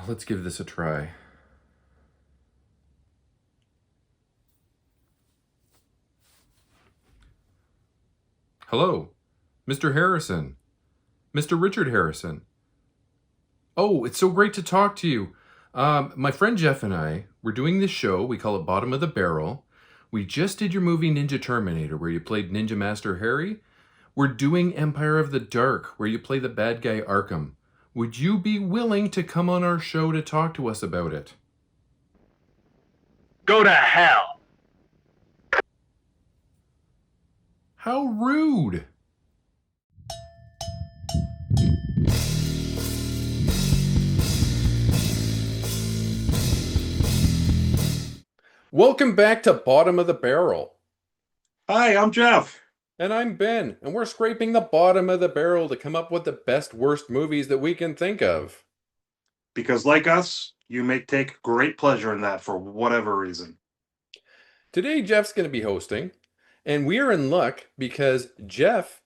Let's give this a try. Hello, Mr. Harrison. Mr. Richard Harrison. Oh, it's so great to talk to you. My friend Jeff and I, we're doing this show. We call it Bottom of the Barrel. We just did your movie Ninja Terminator, where you played Ninja Master Harry. We're doing Empire of the Dark, where you play the bad guy Arkham. Would you be willing to come on our show to talk to us about it? Go to hell. How rude! Welcome back to Bottom of the Barrel. Hi, I'm Jeff. And I'm Ben, and we're scraping the bottom of the barrel to come up with the best, worst movies that we can think of. Because like us, you may take great pleasure in that for whatever reason. Today, Jeff's going to be hosting, and we are in luck because Jeff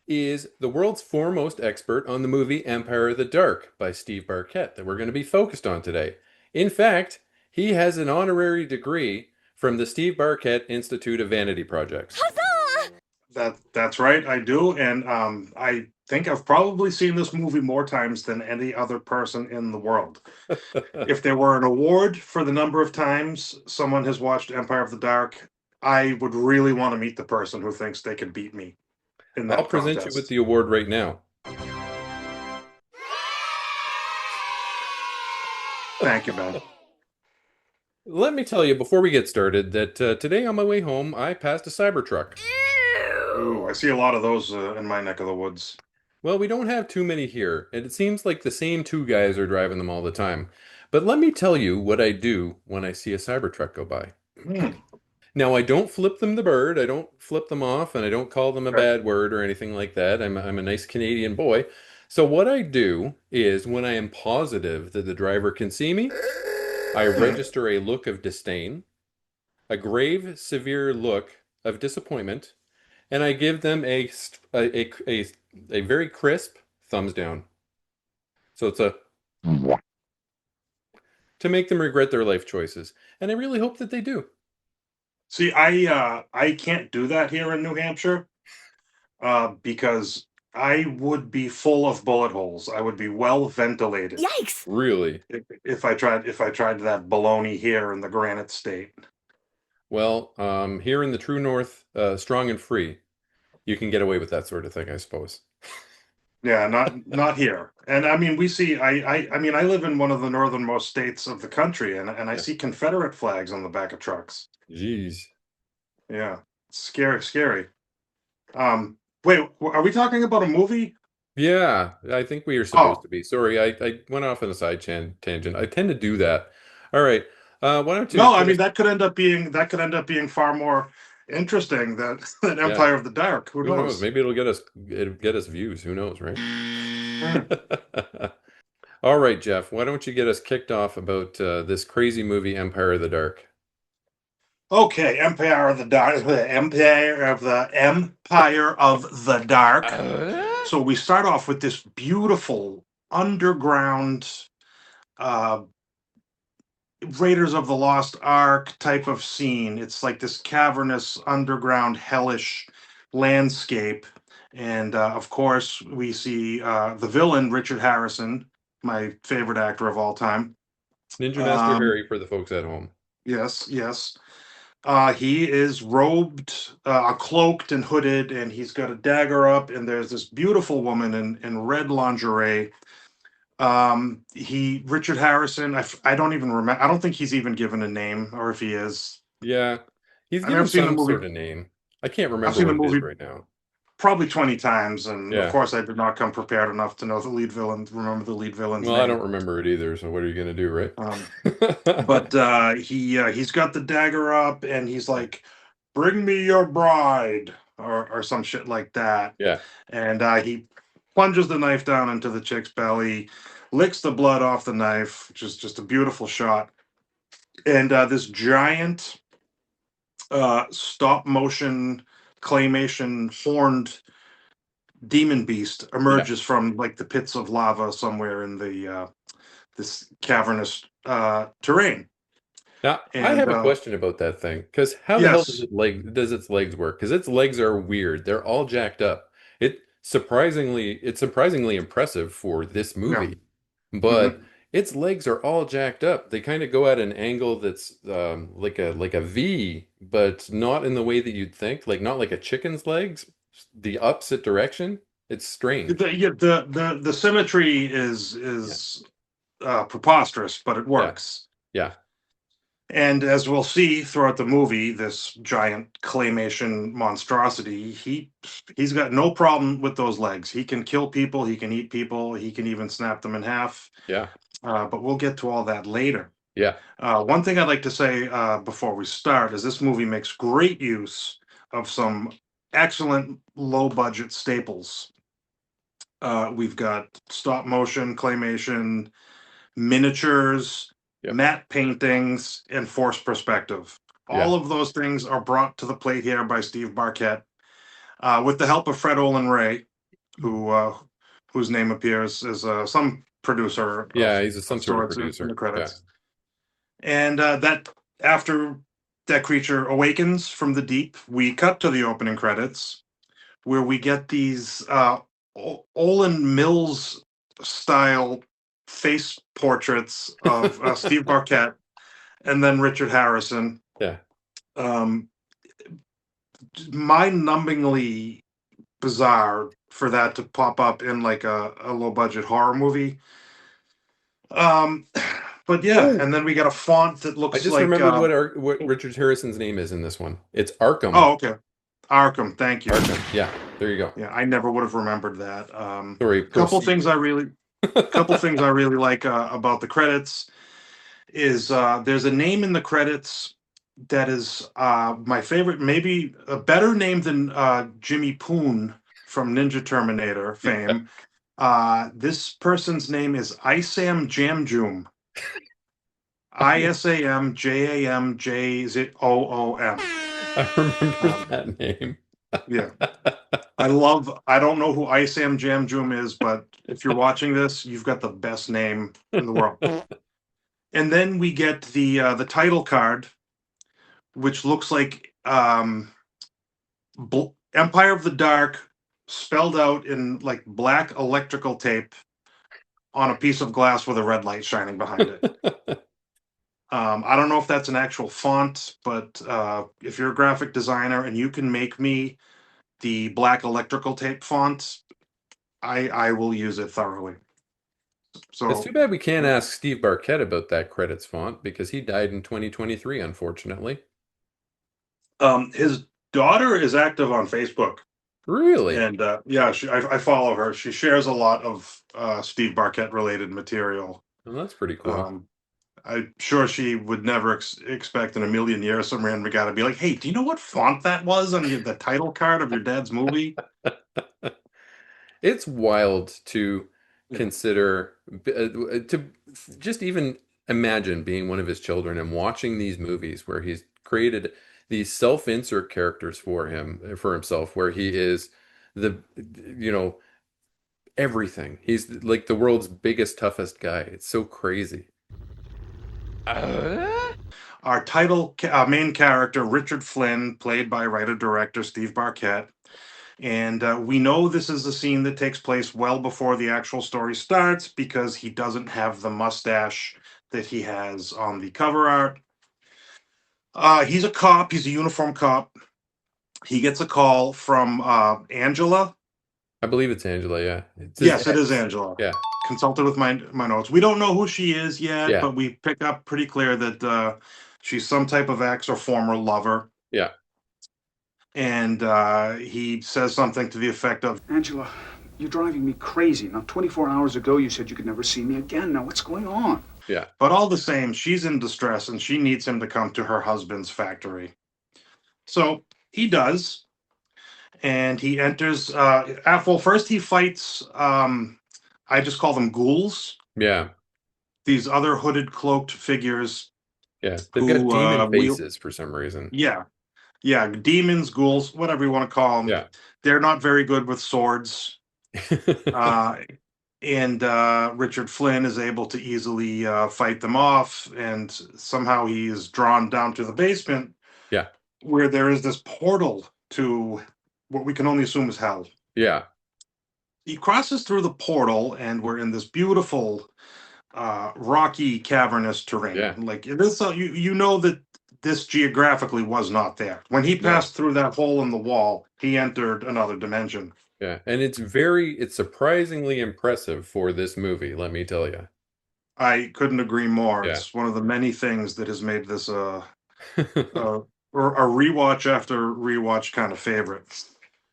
is the world's foremost expert on the movie Empire of the Dark by Steve Barkett that we're going to be focused on today. In fact, he has an honorary degree from the Steve Barkett Institute of Vanity Projects. That's right, I do, and I think I've probably seen this movie more times than any other person in the world. If there were an award for the number of times someone has watched Empire of the Dark, I would really want to meet the person who thinks they can beat me in that I'll present contest. you with the award right now. Thank you, Ben. Let me tell you before we get started that today on my way home, I passed a Cybertruck. Ooh, I see a lot of those in my neck of the woods. Well, we don't have too many here, and it seems like the same two guys are driving them all the time. But let me tell you what I do when I see a Cybertruck go by. Now, I don't flip them the bird, I don't flip them off, and I don't call them a bad word or anything like that. I'm a nice Canadian boy. So what I do is when I am positive that the driver can see me, I register a look of disdain, a grave, severe look of disappointment, and I give them a very crisp thumbs down. So it's to make them regret their life choices. And I really hope that they do. See, I can't do that here in New Hampshire because I would be full of bullet holes. I would be well ventilated Yikes! Really? if I tried that baloney here in the Granite State. Well, here in the true North, strong and free, you can get away with that sort of thing, I suppose. Yeah, not here. And I mean, we see. I mean, I live in one of the northernmost states of the country, and I see Confederate flags on the back of trucks. Jeez. Yeah, scary, scary. Wait, are we talking about a movie? Yeah, I think we are supposed to be. Sorry, I went off on a side tangent. I tend to do that. All right. Why don't you? No, I mean that could end up being far more interesting than Empire of the Dark. Who Who knows? knows? Maybe it'll get us views. Who knows, right? All right, Jeff. Why don't you get us kicked off about this crazy movie, Empire of the Dark? Okay, Empire of the Dark, Empire of the Dark. So we start off with this beautiful underground Raiders of the Lost Ark type of scene. It's like this cavernous, underground, hellish landscape. And of course, we see the villain, Richard Harrison, my favorite actor of all time. Ninja Master Harry for the folks at home. Yes, yes. He is robed, cloaked and hooded, and he's got a dagger up, and there's this beautiful woman in red lingerie. Richard Harrison, I don't even remember. I don't think he's even given a name, or if he is. Yeah, he's I've given never seen the some movie. sort of name. I can't remember I've seen the what it is movie right now. probably 20 times, and Yeah. of course I did not come prepared enough to know the lead villain, remember the lead villain's Well, name. I don't remember it either, so what are you going to do, right? But he's got the dagger up, and he's like, "Bring me your bride," or some shit like that. Yeah. And he plunges the knife down into the chick's belly, licks the blood off the knife, which is just a beautiful shot. And this giant stop motion claymation horned demon beast emerges from like the pits of lava somewhere in the this cavernous terrain. Now, I And have a question about that thing, because how the hell yes, does its legs work? Because its legs are weird. They're all jacked up. It's surprisingly impressive for this yeah. movie, Hmm. but its legs are all jacked up. They kind of go at an angle that's like a V, but not in the way that you'd think. Like not like a chicken's legs, the opposite direction. It's strange. The symmetry is Yeah, preposterous, but it yeah, works. yeah, And as we'll see throughout the movie, this giant claymation monstrosity, he's got no problem with those legs. He can kill people, he can eat people, he can even snap them in half. yeah, But we'll get to all that later. yeah, One thing I'd like to say before we start is this movie makes great use of some excellent low budget staples. We've got stop motion, claymation, miniatures, yeah, matte paintings, and forced perspective. yeah. All of those things are brought to the plate here by Steve Barkett, with the help of Fred Olin Ray, who whose name appears as some producer Yeah, he's some of sort of sorts in the producer. Yeah. credits. And that after that creature awakens from the deep, we cut to the opening credits, where we get these Olin Mills style face portraits of Steve Barkett and then Richard Harrison. Yeah. Um, Mind-numbingly bizarre for that to pop up in like a low budget horror movie. Um, but yeah, Oh, and then we got a font that I looks just like remembered what Richard Harrison's name is in this one. It's Arkham. oh, okay, Arkham. Thank you. Arkham. Yeah, there you go. Yeah, I never would have remembered that. Sorry, Couple proceed. things I really, couple things I really like about the credits is there's a name in the credits that is my favorite, maybe a better name than Jimmy Poon from Ninja Terminator fame. This person's name is Isam Jamjoom. ISAMJAMJOOM. I remember Um, that name. yeah, I don't know who Isam Jamjoom is, but if you're watching this, you've got the best name in the world. And then we get the title card, which looks like Empire of the Dark spelled out in like black electrical tape on a piece of glass with a red light shining behind it. I don't know if that's an actual font, but if you're a graphic designer and you can make me the black electrical tape font, I will use it thoroughly. It's So too bad we can't ask Steve Barkett about that credits font because he died in 2023, unfortunately. his daughter is active on Facebook. Really? And yeah, I follow her. She shares a lot of Steve Barkett related material. Well, that's pretty cool. Um, I'm sure she would never expect in a million years some random guy to be like, "Hey, do you know what font that was on the title card of your dad's movie?" It's wild to Yeah, consider, to just even imagine being one of his children and watching these movies where he's created these self-insert characters for himself, where he is the, you know, everything. He's like the world's biggest, toughest guy. It's so crazy. our main character Richard Flynn, played by writer director Steve Barkett, and we know this is a scene that takes place well before the actual story starts because he doesn't have the mustache that he has on the cover art. He's a cop. He's a uniform cop. He gets a call from Angela. I believe it's Angela, yeah. It's his Yes, it is ex. Angela. Yeah, Consulted with my notes. We don't know who she is yet, yeah, but we pick up pretty clear that she's some type of ex or former lover. yeah. And he says something to the effect of, Angela, you're driving me crazy. Now, 24 hours ago, you said you could never see me again. Now, what's going on? Yeah. but all the same, she's in distress and she needs him to come to her husband's factory. So he does, and he enters. Well, first he fights. I just call them ghouls. Yeah. These other hooded, cloaked figures Yeah. They've got who demon wield. faces for some reason. Yeah, yeah, demons, ghouls, whatever you want to call them. Yeah. They're not very good with swords. Uh, And Richard Flynn is able to easily fight them off, and somehow he is drawn down to the basement Yeah. where there is this portal to what we can only assume is hell. Yeah. He crosses through the portal, and we're in this beautiful, rocky, cavernous terrain. Yeah. Like it is, you know that this geographically was not there. When he No. passed through that hole in the wall, he entered another dimension. Yeah. And it's surprisingly impressive for this movie, let me tell you. I couldn't agree more. Yeah. It's one of the many things that has made this uh, or a rewatch after rewatch kind of favorite.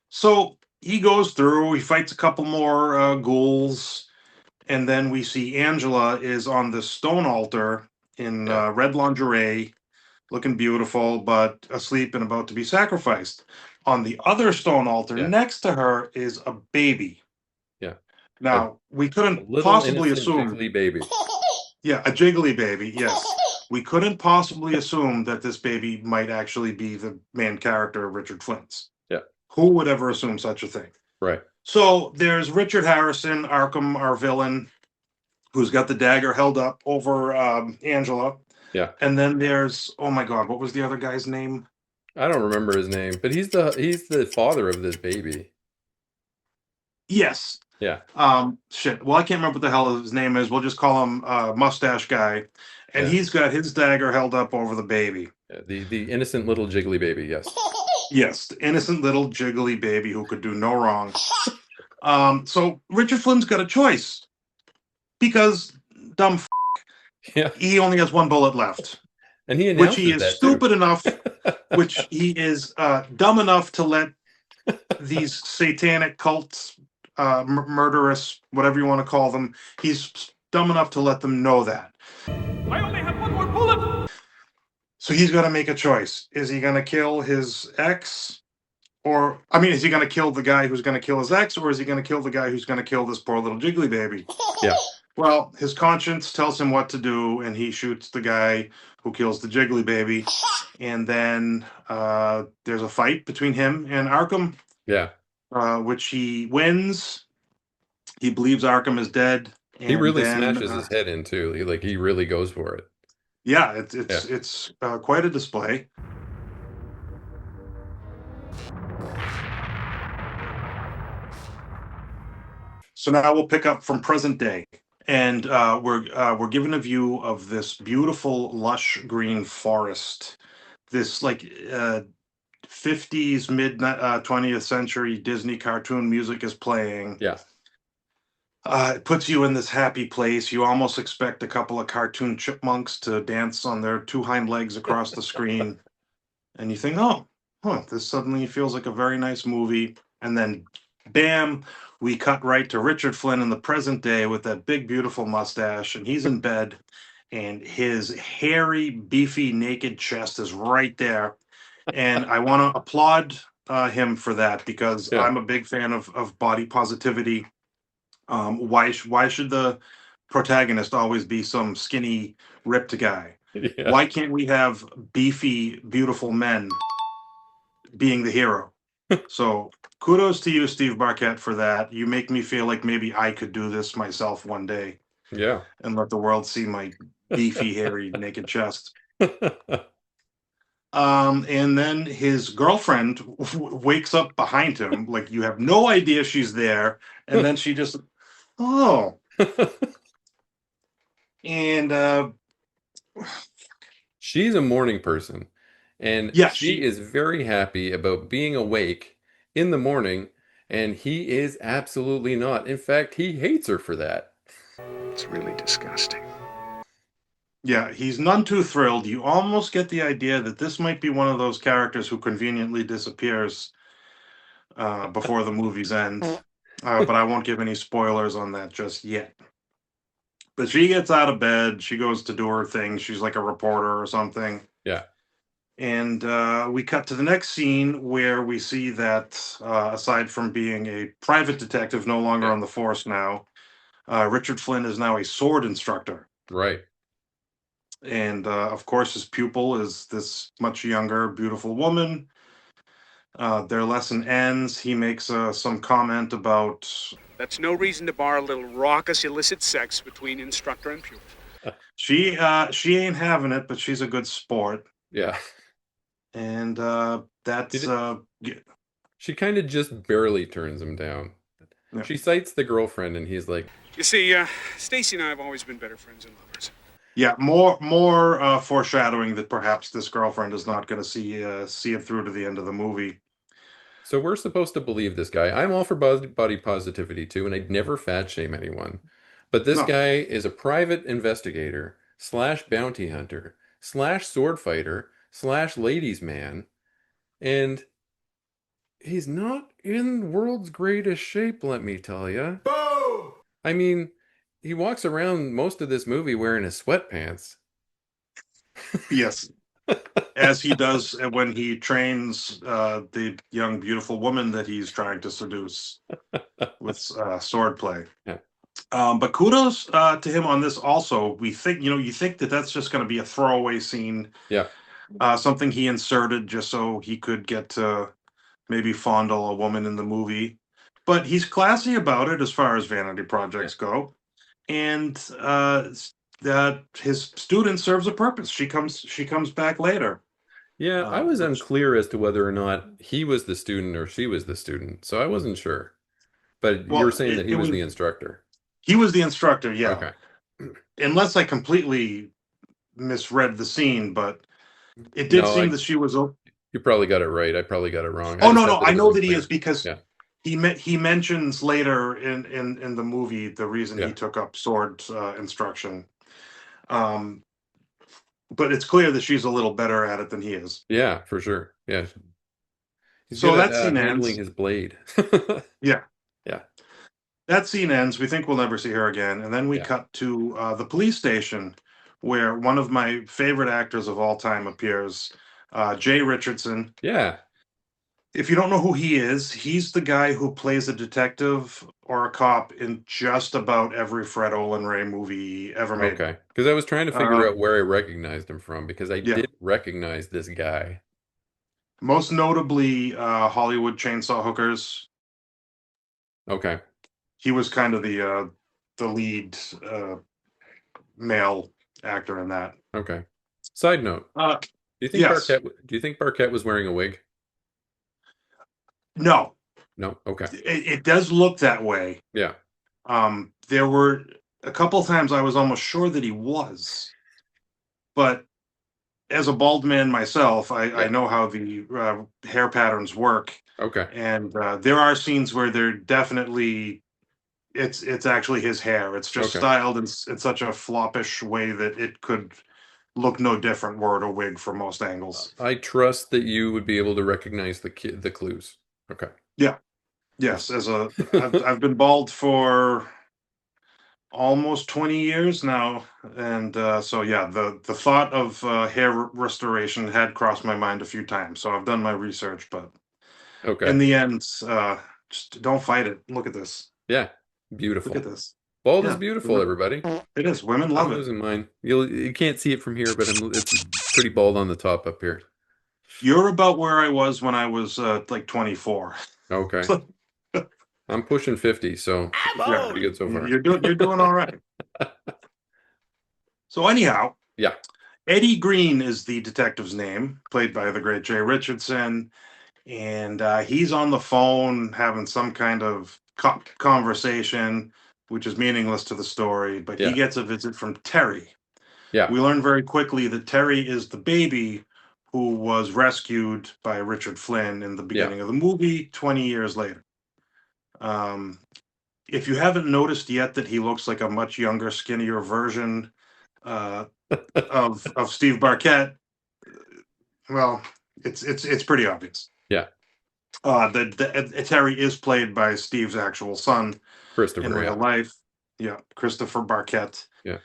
So he goes through, he fights a couple more ghouls, and then we see Angela is on the stone altar in Yeah. red lingerie, looking beautiful, but asleep and about to be sacrificed. On the other stone altar Yeah. next to her is a baby. Yeah. A, Now, we a couldn't little possibly innocent assume, jiggly baby. yeah, a jiggly baby, yes. We couldn't possibly assume that this baby might actually be the main character of Richard Flynn's. Yeah. Who would ever assume such a thing? Right. So there's Richard Harrison, Arkham, our villain, who's got the dagger held up over Angela. Yeah. And then there's, oh my God, what was the other guy's name? I don't remember his name, but he's the father of this baby. Yes. Yeah. Shit. Well, I can't remember what the hell his name is. We'll just call him Mustache Guy. And Yeah. he's got his dagger held up over the baby. Yeah. The innocent little jiggly baby, yes. Yes, the innocent little jiggly baby who could do no wrong. So Richard Flynn's got a choice because dumb Yeah. he only has one bullet left, And he which he announces is that stupid too. enough, which he is dumb enough to let these satanic cults, murderous, whatever you want to call them, he's dumb enough to let them know that. I only have one more bullet! So he's got to make a choice. Is he going to kill his ex? Or, I mean, is he going to kill the guy who's going to kill his ex? Or is he going to kill the guy who's going to kill this poor little jiggly baby? Yeah. Well, his conscience tells him what to do, and he shoots the guy who kills the jiggly baby. And then there's a fight between him and Arkham, Yeah. which he wins. He believes Arkham is dead. And He really then, smashes his head in too. He really goes for it. yeah, Yeah. it's quite a display. So now we'll pick up from present day, and we're given a view of this beautiful, lush green forest. This like 50s, mid 20th century Disney cartoon music is playing. Yeah. It puts you in this happy place. You almost expect a couple of cartoon chipmunks to dance on their two hind legs across the screen, and you think, oh, this suddenly feels like a very nice movie. And then, bam, we cut right to Richard Flynn in the present day with that big, beautiful mustache, and he's in bed, and his hairy, beefy, naked chest is right there. And I want to applaud him for that because Yeah. I'm a big fan of body positivity. Why should the protagonist always be some skinny, ripped guy? Yeah. Why can't we have beefy, beautiful men being the hero? So kudos to you, Steve Barkett, for that. You make me feel like maybe I could do this myself one day Yeah. and let the world see my beefy, hairy, naked chest. And then his girlfriend wakes up behind him, like you have no idea she's there, and then she just, oh, and She's a morning person, and yeah, she is very happy about being awake in the morning, and he is absolutely not. In fact, he hates her for that. It's really disgusting. Yeah, he's none too thrilled. You almost get the idea that this might be one of those characters who conveniently disappears before the movie's end. But I won't give any spoilers on that just yet. But she gets out of bed. She goes to do her thing. She's like a reporter or something. Yeah. And we cut to the next scene where we see that aside from being a private detective, no longer Yeah. on the force now, Richard Flynn is now a sword instructor. Right. And of course, his pupil is this much younger, beautiful woman. Their lesson ends. He makes some comment about That's no reason to bar a little raucous, illicit sex between instructor and pupil. She ain't having it, but she's a good sport, Yeah. and She, that's did, she kind of just barely turns him down. yeah. She cites the girlfriend, and he's like, You see, Stacy and I have always been better friends and lovers. Yeah, more foreshadowing that perhaps this girlfriend is not going to see it through to the end of the movie. so we're supposed to believe this guy. I'm all for body positivity too, and I'd never fat shame anyone. But this No, guy is a private investigator slash bounty hunter slash sword fighter slash ladies man, and he's not in world's greatest shape, let me tell you. I mean, he walks around most of this movie wearing his sweatpants. yes, as he does when he trains the young beautiful woman that he's trying to seduce with swordplay. Yeah. But kudos to him on this. Also, we think you think that that's just going to be a throwaway scene, Yeah. something he inserted just so he could get to maybe fondle a woman in the movie. But he's classy about it as far as vanity Yeah. projects go, and that his student serves a purpose. She comes back later. Yeah, I was Which unclear as to whether or not he was the student or she was the student, so I wasn't sure. But you're well, saying that it, he it was was the instructor. he was the instructor, yeah. Okay. Unless I completely misread the scene, but it did No, seem that she was. you probably got it right. I probably got it wrong. I Oh just no, had no, that I it was know that he is unclear. because Yeah. he mentions later in the movie the reason he Yeah. took up sword instruction. Um, but it's clear that she's a little better at it than he is. Yeah, for sure. Yeah. He's good So at that scene handling ends. his blade. Yeah, Yeah. that scene ends. We think we'll never see her again, and then we Yeah. cut to the police station, where one of my favorite actors of all time appears, Jay Richardson. Yeah. If you don't know who he is, he's the guy who plays a detective or a cop in just about every Fred Olen Ray movie ever made. Okay. Because I was trying to figure Uh, out where I recognized him from because I yeah, did recognize this guy. most notably Hollywood Chainsaw Hookers. Okay. He was kind of the lead male actor in that. Okay. Side note, Uh, do you think yes, Barkett was wearing a wig? no, No. Okay. it does look that way. Yeah. There were a couple times I was almost sure that he was, but as a bald man myself, I Yeah. know how the hair patterns work, Okay. and there are scenes where they're definitely it's actually his hair. It's just Okay. styled in such a floppish way that it could look no different were it a wig from most angles. I trust that you would be able to recognize the clues. Okay. Yeah, yes. I've been bald for almost 20 years now, and so yeah, the thought of hair restoration had crossed my mind a few times. So I've done my research, but Okay. in the end, just don't fight it. Look at this. Yeah. Look at Beautiful. this. Bald is Yeah, beautiful, everybody. it is. Women I'm love it. losing mine. You can't see it from here, but it's pretty bald on the top up here. You're about where I was when I was like 24. Okay. I'm pushing 50, so Yeah, pretty good so far. you're doing all right. So anyhow, Yeah. Eddie Green is the detective's name, played by the great Jay Richardson, and he's on the phone having some kind of conversation, which is meaningless to the story. But he Yeah. gets a visit from Terry. Yeah. We learn very quickly that Terry is the baby who was rescued by Richard Flynn in the Yeah. beginning of the movie 20 years later. If you haven't noticed yet that he looks like a much younger, skinnier version uh, of Steve Barkett, well, it's pretty obvious. Yeah. Terry is played by Steve's actual son in Christopher, real yeah. life. Yeah, Christopher Barkett. Yeah.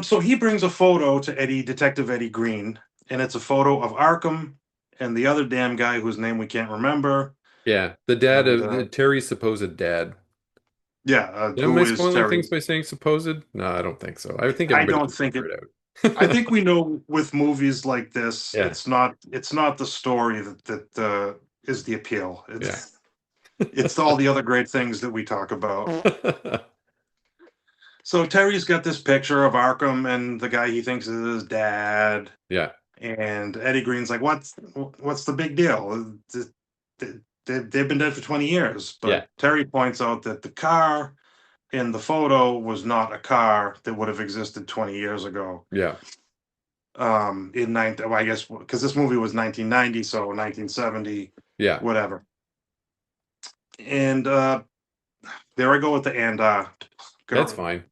So he brings a photo to Detective Eddie Green, and it's a photo of Arkham and the other damn guy whose name we can't remember. Yeah. The dad And of Terry's supposed dad. yeah, Am who I is spoiling things Terry's? by saying supposed? No, I don't think so. I think I everybody don't can think figure it. it I out. think we know with movies like this, Yeah. it's not the story that is the appeal. Yeah. It's all the other great things that we talk about. So Terry's got this picture of Arkham and the guy he thinks is his dad. Yeah. And Eddie Green's like, what's the big deal? They've been dead for 20 years. Yeah. But Terry points out that the car in the photo was not a car that would have existed 20 years ago. Yeah. Well, I guess because this movie was 1990, so 1970, Yeah. whatever. And there I go with the That's fine.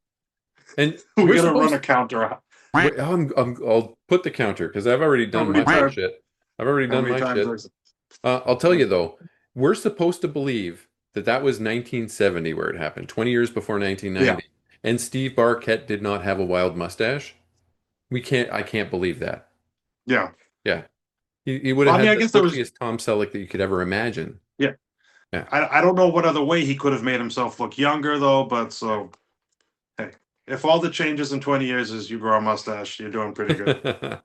And we we're gotta run supposed a counter. I'll put the counter because I've already How done many my times? shit. I've already How done many my times? shit. I'll tell you though, we're supposed to believe that that was 1970 where it happened, 20 years before Yeah, 1990. And Steve Barkett did not have a wild mustache. I can't believe that. yeah. Yeah. He would Well, have I mean, had I the guess there was. butchiest Tom Selleck that you could ever imagine. Yeah, Yeah. I don't know what other way he could have made himself look younger though. But so hey, if all the changes in 20 years is you grow a mustache, you're doing pretty good.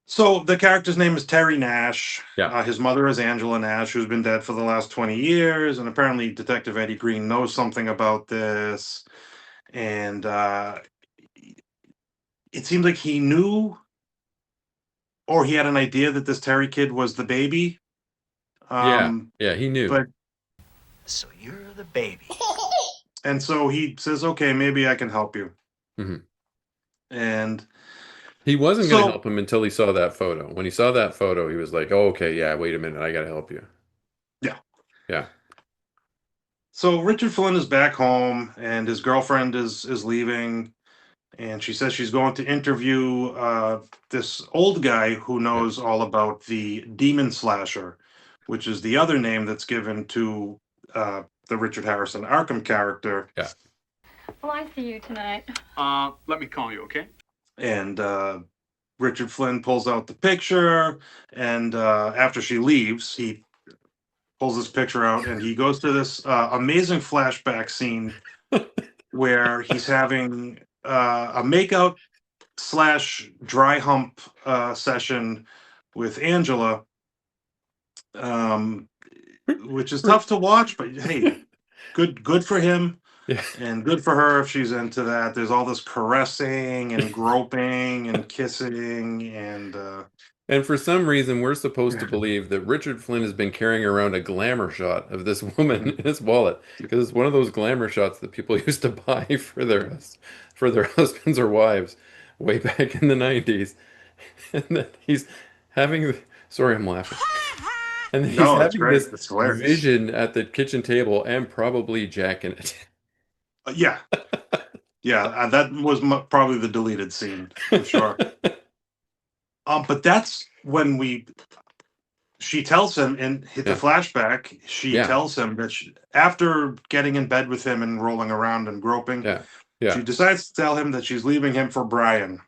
So the character's name is Terry Nash. Yeah. His mother is Angela Nash, who's been dead for the last 20 years, and apparently Detective Eddie Green knows something about this. And it seems like he knew or he had an idea that this Terry kid was the baby. Yeah. Yeah, he knew. But So you're the baby. and so he says, "Okay, maybe I can help you." hmm And He wasn't going to so help him until he saw that photo. When he saw that photo, he was like, "Oh, okay, yeah, wait a minute, I got to help you." yeah, Yeah. so Richard Flynn is back home, and his girlfriend is leaving, and she says she's going to interview this old guy who Yeah. knows all about the demon slasher, which is the other name that's given to the Richard Harrison Arkham character. Yeah. Well, I see you tonight. Let me call you, okay? And Richard Flynn pulls out the picture, and after she leaves, he pulls this picture out, and he goes to this amazing flashback scene where he's having a makeout / dry hump session with Angela, which is tough to watch, but hey, good for him. Yeah. And good for her if she's into that. There's all this caressing and groping and kissing and And for some reason, we're supposed to believe that Richard Flynn has been carrying around a glamour shot of this woman in his wallet because it's one of those glamour shots that people used to buy for their husbands or wives way back in the 90s. And that he's having, sorry, I'm laughing. And he's no, it's having great. this It's hilarious. vision at the kitchen table and probably Jack in it. Yeah, yeah, that was probably the deleted scene for sure. But that's when she tells him in hit the Yeah. flashback. She Yeah. tells him that after getting in bed with him and rolling around and groping, Yeah. she Yeah. decides to tell him that she's leaving him for Brian,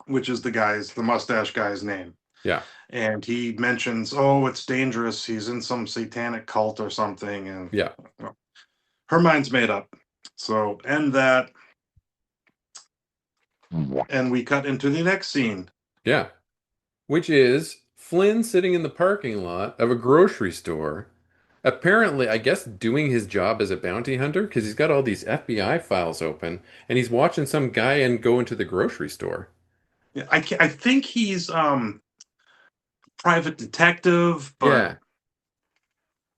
which is the mustache guy's name. Yeah. And he mentions, "Oh, it's dangerous. He's in some satanic cult or something." And Yeah. her mind's made up. So end that, and we cut into the next scene. Yeah. Which is Flynn sitting in the parking lot of a grocery store, apparently, I guess, doing his job as a bounty hunter because he's got all these FBI files open and he's watching some guy and go into the grocery store. Yeah, I think he's private detective, but Yeah.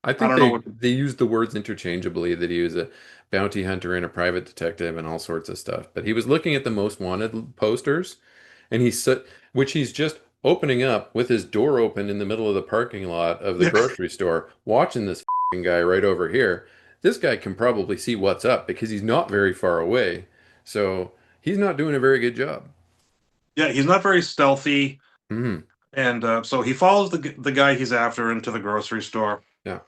I I think don't know what. they use the words interchangeably that he was a bounty hunter and a private detective and all sorts of stuff. But he was looking at the most wanted posters and which he's just opening up with his door open in the middle of the parking lot of the Yeah, grocery store, watching this guy right over here. This guy can probably see what's up because he's not very far away. So he's not doing a very good job. yeah, he's not very stealthy, hmm and so he follows the guy he's after into the grocery store. Yeah.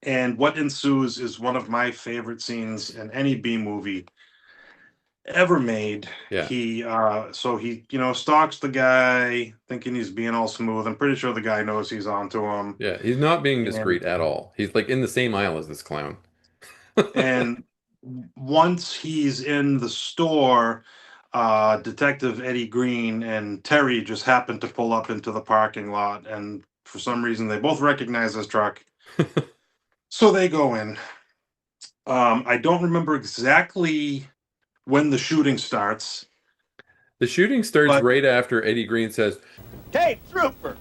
And what ensues is one of my favorite scenes in any B movie ever made. Yeah. He stalks the guy thinking he's being all smooth. I'm pretty sure the guy knows he's onto him. Yeah. He's not being And discreet at all. He's like in the same aisle as this clown. and once he's in the store, Detective Eddie Green and Terry just happen to pull up into the parking lot, and For some reason, they both recognize this truck. So they go in. I don't remember exactly when the shooting starts. The shooting starts But right after Eddie Green says, Hey, trooper!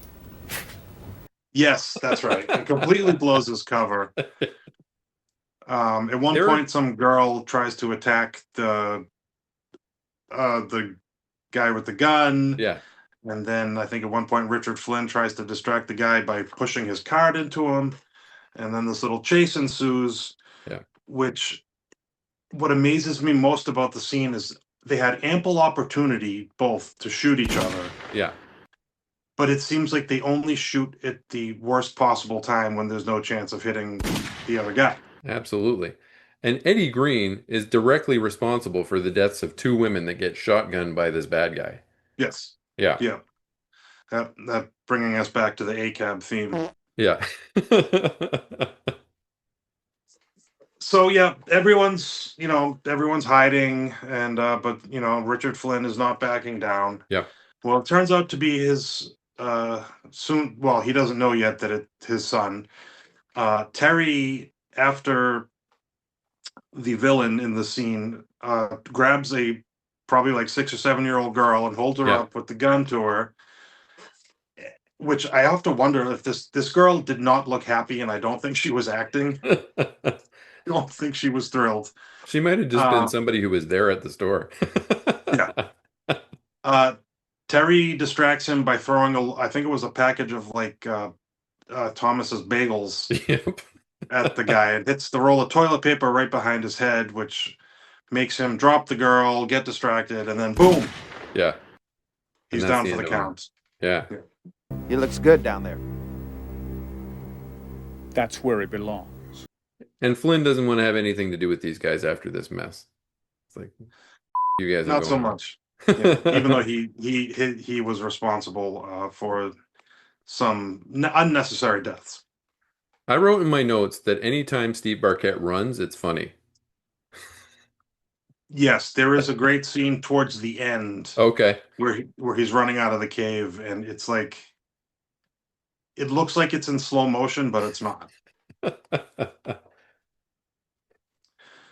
yes, that's right. It completely blows his cover. At one there are, point, some girl tries to attack the guy with the gun. yeah, And then I think at one point Richard Flynn tries to distract the guy by pushing his cart into him. And then this little chase ensues, yeah, which what amazes me most about the scene is they had ample opportunity both to shoot each other, yeah, but it seems like they only shoot at the worst possible time when there's no chance of hitting the other guy. absolutely. And Eddie Green is directly responsible for the deaths of two women that get shotgunned by this bad guy. Yes. Yeah, Yeah. That bringing us back to the ACAB theme. yeah. So yeah, everyone's hiding, and but Richard Flynn is not backing down. Yeah, Well, it turns out to be his soon. Well, he doesn't know yet that it's his son. Terry, after the villain in the scene, grabs a probably like 6 or 7 year old girl and holds her yeah. up with the gun to her. Which I have to wonder if this girl did not look happy, and I don't think she was acting. I don't think she was thrilled. She might have just been Uh, somebody who was there at the store. yeah. Terry distracts him by throwing I think it was a package of like Thomas's bagels Yep. at the guy. It hits the roll of toilet paper right behind his head, which makes him drop the girl, get distracted, and then boom, Yeah. And he's that's down the for the end of him. count. Yeah. He looks good down there. That's where he belongs. And Flynn doesn't want to have anything to do with these guys after this mess. It's like, you guys are Not so going much. Yeah, even though he was responsible for some unnecessary deaths. I wrote in my notes that anytime Steve Barkett runs, it's funny. Yes, there is a great scene towards the end Okay. where he's running out of the cave, and it's like it looks like it's in slow motion, but it's not.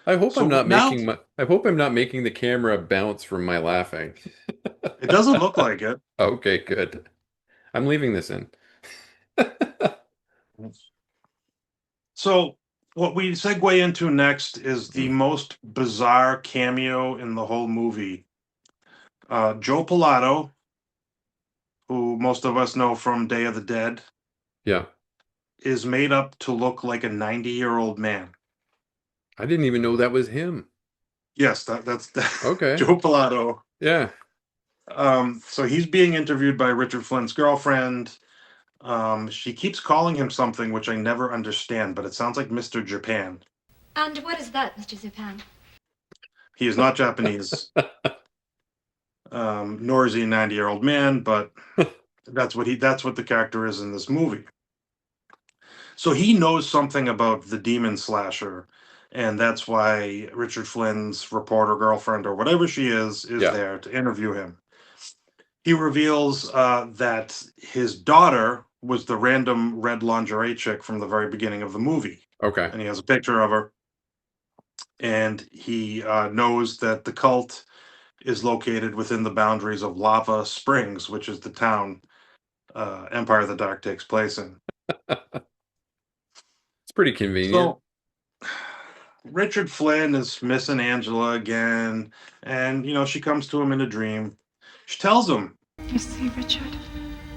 I hope So I'm not now making the camera bounce from my laughing. it doesn't look like it. Okay, good. I'm leaving this in. So what we segue into next is the most bizarre cameo in the whole movie. Joe Pilato, who most of us know from Day of the Dead, Yeah. is made up to look like a 90-year-old man. I didn't even know that was him. Yes, that's Okay. Joe Pilato. Yeah. So he's being interviewed by Richard Flynn's girlfriend. She keeps calling him something which I never understand, but it sounds like Mr. Japan. And what is that, Mr. Zupan? He is not Japanese, nor is he a 90-year-old man, but that's what the character is in this movie. So he knows something about the demon slasher, and that's why Richard Flynn's reporter girlfriend or whatever she is Yeah. there to interview him. He reveals that his daughter was the random red lingerie chick from the very beginning of the movie. Okay. And he has a picture of her. And he knows that the cult is located within the boundaries of Lava Springs, which is the town Empire of the Dark takes place in. It's pretty convenient. So Richard Flynn is missing Angela again, and she comes to him in a dream. She tells him You see, Richard,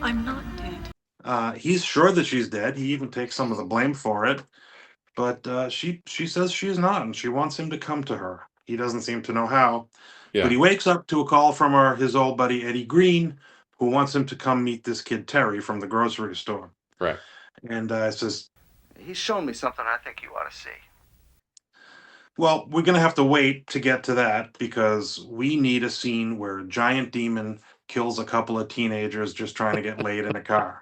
I'm not dead. he's sure that she's dead. He even takes some of the blame for it, but she says she's not, and she wants him to come to her. He doesn't seem to know how, Yeah. but he wakes up to a call from his old buddy Eddie Green, who wants him to come meet this kid Terry from the grocery store. Right. And says, He's shown me something I think you ought to see. well, we're going to have to wait to get to that because we need a scene where a giant demon kills a couple of teenagers just trying to get laid in a car.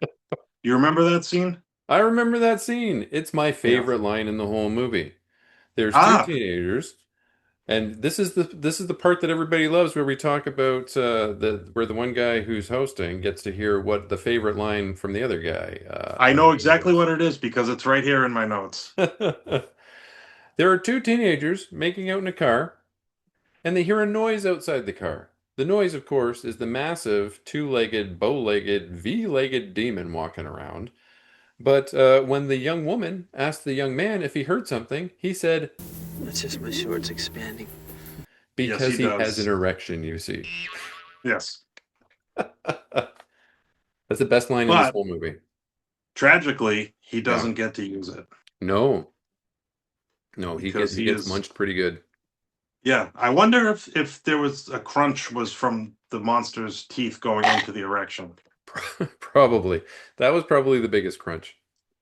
You remember that scene? I remember that scene. It's my favorite line in the whole movie. There's two Ah. teenagers. And this is the part that everybody loves, where we talk about where the one guy who's hosting gets to hear what the favorite line from the other guy I know exactly what it is because it's right here in my notes. There are two teenagers making out in a car, and they hear a noise outside the car. The noise, of course, is the massive two-legged, bow-legged, V-legged demon walking around. But when the young woman asked the young man if he heard something, he said, That's just my shorts expanding. Yes, he because he has an does. erection, you see. Yes. That's the best line in this But whole movie. tragically, he Yeah. doesn't get to use it No. No, he because he gets is. munched pretty good. Yeah, I wonder if there was a crunch was from the monster's teeth going into the erection. Probably. That was probably the biggest crunch.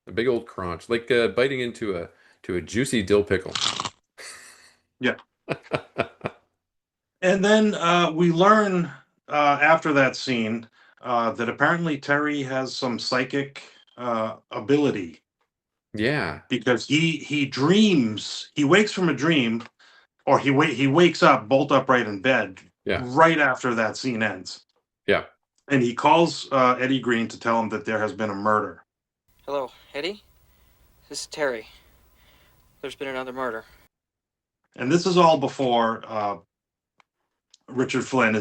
A big old crunch. Like biting into a juicy dill pickle. Yeah. And then we learn after that scene that apparently Terry has some psychic ability Yeah. because he dreams. He wakes from a dream, or he wakes up bolt upright in bed Yeah. right after that scene ends, Yeah. and he calls Eddie Green to tell him that there has been a murder. Hello, Eddie? This is Terry. There's been another murder. And this is all before Richard Flynn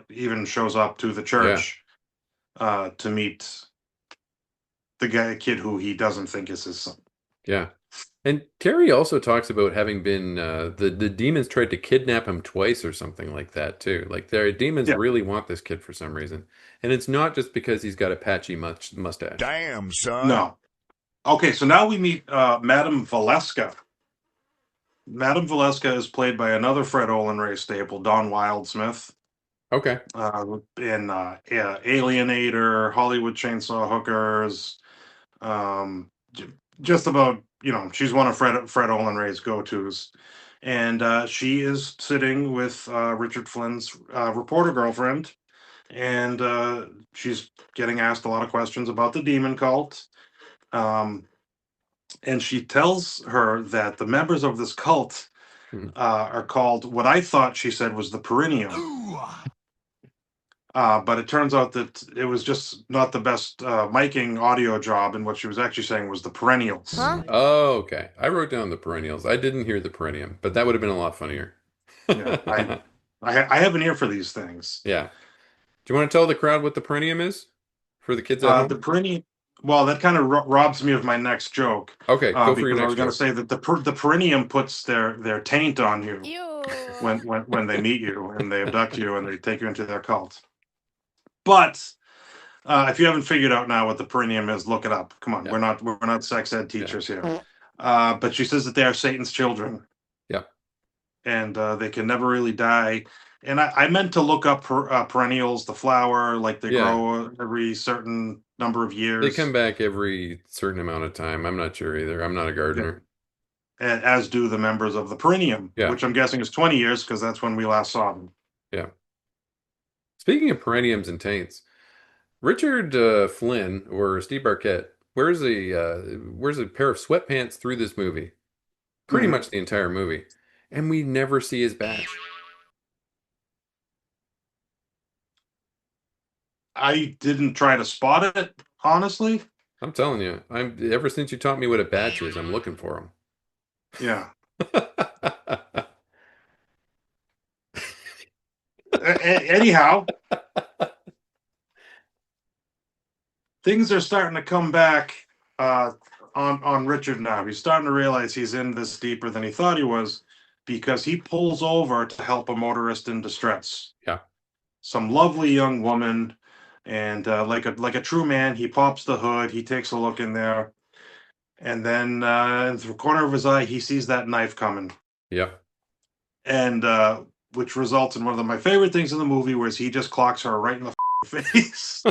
even shows up to the church to meet the kid who he doesn't think is his son. Yeah. And Terry also talks about having been the demons tried to kidnap him twice or something like that too. Like their demons Yeah. really want this kid for some reason. And it's not just because he's got a patchy mustache. Damn, son. No. Okay, so now we meet Madame Valeska. Madame Valeska is played by another Fred Olen Ray staple, Don Wildsmith, Okay. in Alienator, Hollywood Chainsaw Hookers, just about, she's one of Fred Olen Ray's go-tos. And she is sitting with Richard Flynn's reporter girlfriend, and she's getting asked a lot of questions about the demon cult. And she tells her that the members of this cult are called, what I thought she said was the Perineum. But it turns out that it was just not the best miking audio job, and what she was actually saying was the perennials. Oh, okay. I wrote down the perennials. I didn't hear the perennium, but that would have been a lot funnier. Yeah, I have an ear for these things. Yeah. Do you want to tell the crowd what the perennium is for the kids at home? The perennium. Well, that kind of robs me of my next joke. Okay, go for your because I was next going to joke. say that the perennium puts their taint on you when they meet you and they abduct you and they take you into their cult. But if you haven't figured out now what the perineum is, look it up. Come on, Yeah. we're not sex ed teachers here. But she says that they are Satan's children. Yeah. And they can never really die. And I meant to look up perennials, the flower, like they grow every certain number of years. They come back every certain amount of time. I'm not sure either. I'm not a gardener. And as do the members of the perineum, which I'm guessing is 20 years because that's when we last saw them. Yeah. Speaking of perenniums and taints, Richard Flynn or Steve Barkett wears a pair of sweatpants through this movie, pretty much the entire movie, and we never see his badge. I didn't try to spot it, honestly. I'm telling you, ever since you taught me what a badge is, I'm looking for him. Yeah. Anyhow, things are starting to come back on Richard now. He's starting to realize he's in this deeper than he thought he was, because he pulls over to help a motorist in distress. Yeah. Some lovely young woman, and like a true man, he pops the hood, he takes a look in there, and then in the corner of his eye, he sees that knife coming. Yeah. And which results in one of my favorite things in the movie, where he just clocks her right in the face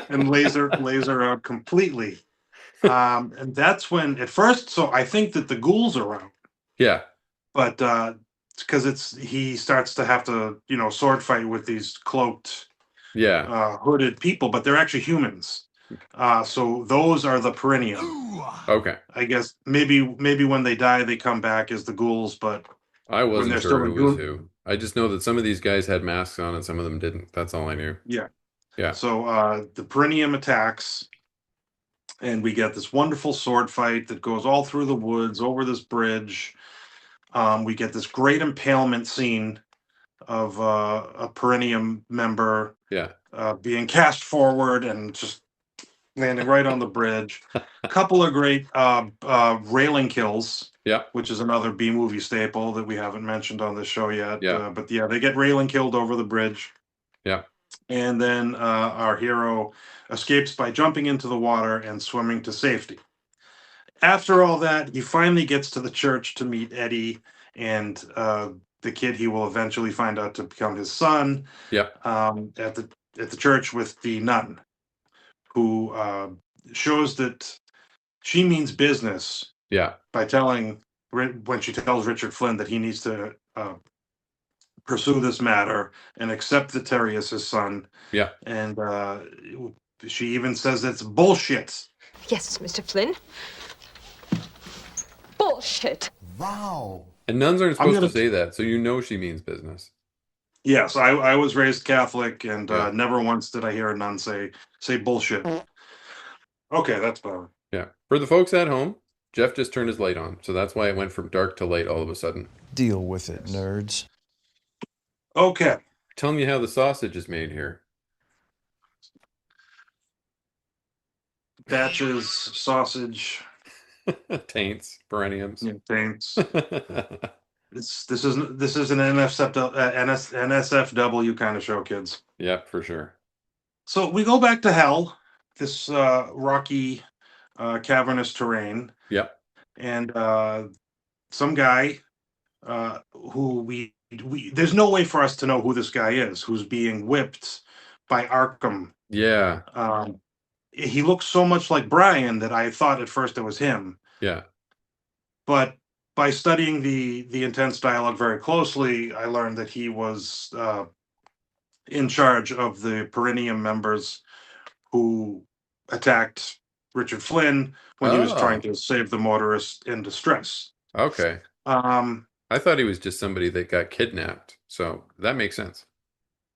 and lays her out completely. And that's when, at first, so I think that the ghouls are out. Yeah. But because he starts to have to, sword fight with these cloaked, hooded people, but they're actually humans. So those are the perineum. Okay. I guess maybe when they die, they come back as the ghouls, but I when wasn't they're sure still who in was Goon. who. I just know that some of these guys had masks on and some of them didn't. That's all I knew. Yeah. Yeah. So the Perineum attacks, and we get this wonderful sword fight that goes all through the woods over this bridge. We get this great impalement scene of a Perineum member Yeah. being cast forward and just landing right on the bridge. Couple of great railing kills, Yeah. which is another B movie staple that we haven't mentioned on this show yet. Yeah. But yeah, they get railing killed over the bridge. Yeah. And then our hero escapes by jumping into the water and swimming to safety. After all that, he finally gets to the church to meet Eddie and the kid he will eventually find out to become his son. Yeah. At the church with the nun, who shows that she means business Yeah. by when she tells Richard Flynn that he needs to pursue this matter and accept that Terry is his son. Yeah. And she even says it's bullshit. Yes, Mr. Flynn. Bullshit. Wow. And nuns aren't I'm supposed to gonna- say that, so you know she means business. Yes, I was raised Catholic, and Yeah. never once did I hear a nun say bullshit. Okay, that's better. Yeah. For the folks at home, Jeff just turned his light on, so that's why it went from dark to light all of a sudden. Deal with it, nerds. Okay. Tell me how the sausage is made here. Batches, sausage, Taints, perenniums. things. This is an NSFW kind of show, kids. Yeah, for sure. So we go back to hell, this rocky, cavernous terrain, Yep. and some guy who we there's no way for us to know who this guy is, who's being whipped by Arkham. Yeah. He looks so much like Brian that I thought at first it was him. Yeah. But by studying the intense dialogue very closely, I learned that he was in charge of the Perineum members who attacked Richard Flynn when he was trying to save the motorist in distress. Okay. Um, I thought he was just somebody that got kidnapped, so that makes sense.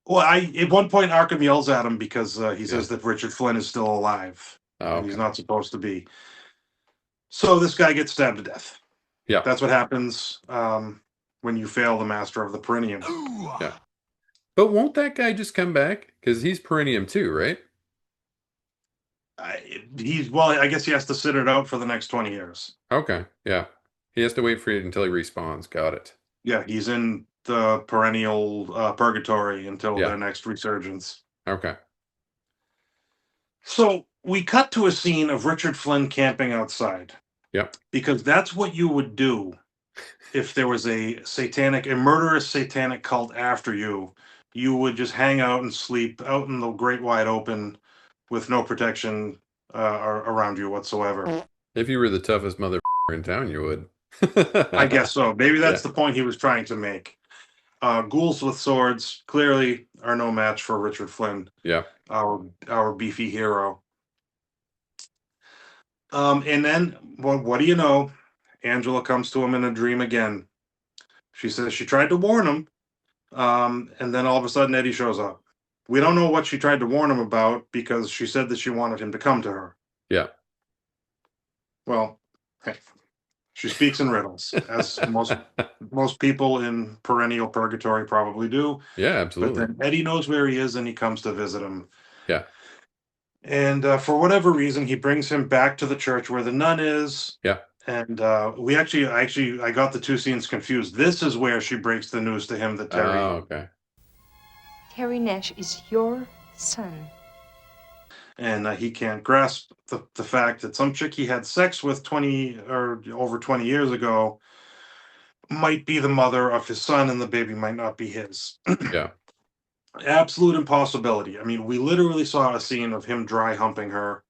well, at one point Arkham yells at him because he says that Richard Flynn is still alive. Oh, And he's okay. not supposed to be. So this guy gets stabbed to death. Yeah. That's what happens when you fail the master of the Perineum. Yeah. But won't that guy just come back? Because he's Perineum too, right? I guess he has to sit it out for the next 20 years. Okay. Yeah. He has to wait for it until he respawns. Got it. Yeah, he's in the perennial purgatory until Yeah. their next resurgence. Okay. So we cut to a scene of Richard Flynn camping outside. Yep. Because that's what you would do if there was a murderous satanic cult after you. You would just hang out and sleep out in the great wide open with no protection around you whatsoever. If you were the toughest mother in town, you would. I guess so. Maybe that's Yeah. the point he was trying to make. Ghouls with swords clearly are no match for Richard Flynn, Yeah. our beefy hero. And then, what do you know? Angela comes to him in a dream again. She says she tried to warn him, and then all of a sudden Eddie shows up. We don't know what she tried to warn him about because she said that she wanted him to come to her. Yeah. Well, hey, she speaks in riddles, as most people in perennial purgatory probably do. Yeah, But absolutely. then Eddie knows where he is, and he comes to visit him. Yeah. And for whatever reason, he brings him back to the church where the nun is. Yeah. And I got the two scenes confused. This is where she breaks the news to him that Terry. Oh, okay. Terry Nash is your son. And he can't grasp the fact that some chick he had sex with 20 or over 20 years ago might be the mother of his son, and the baby might not be his. Yeah. Absolute impossibility. I mean, we literally saw a scene of him dry humping her,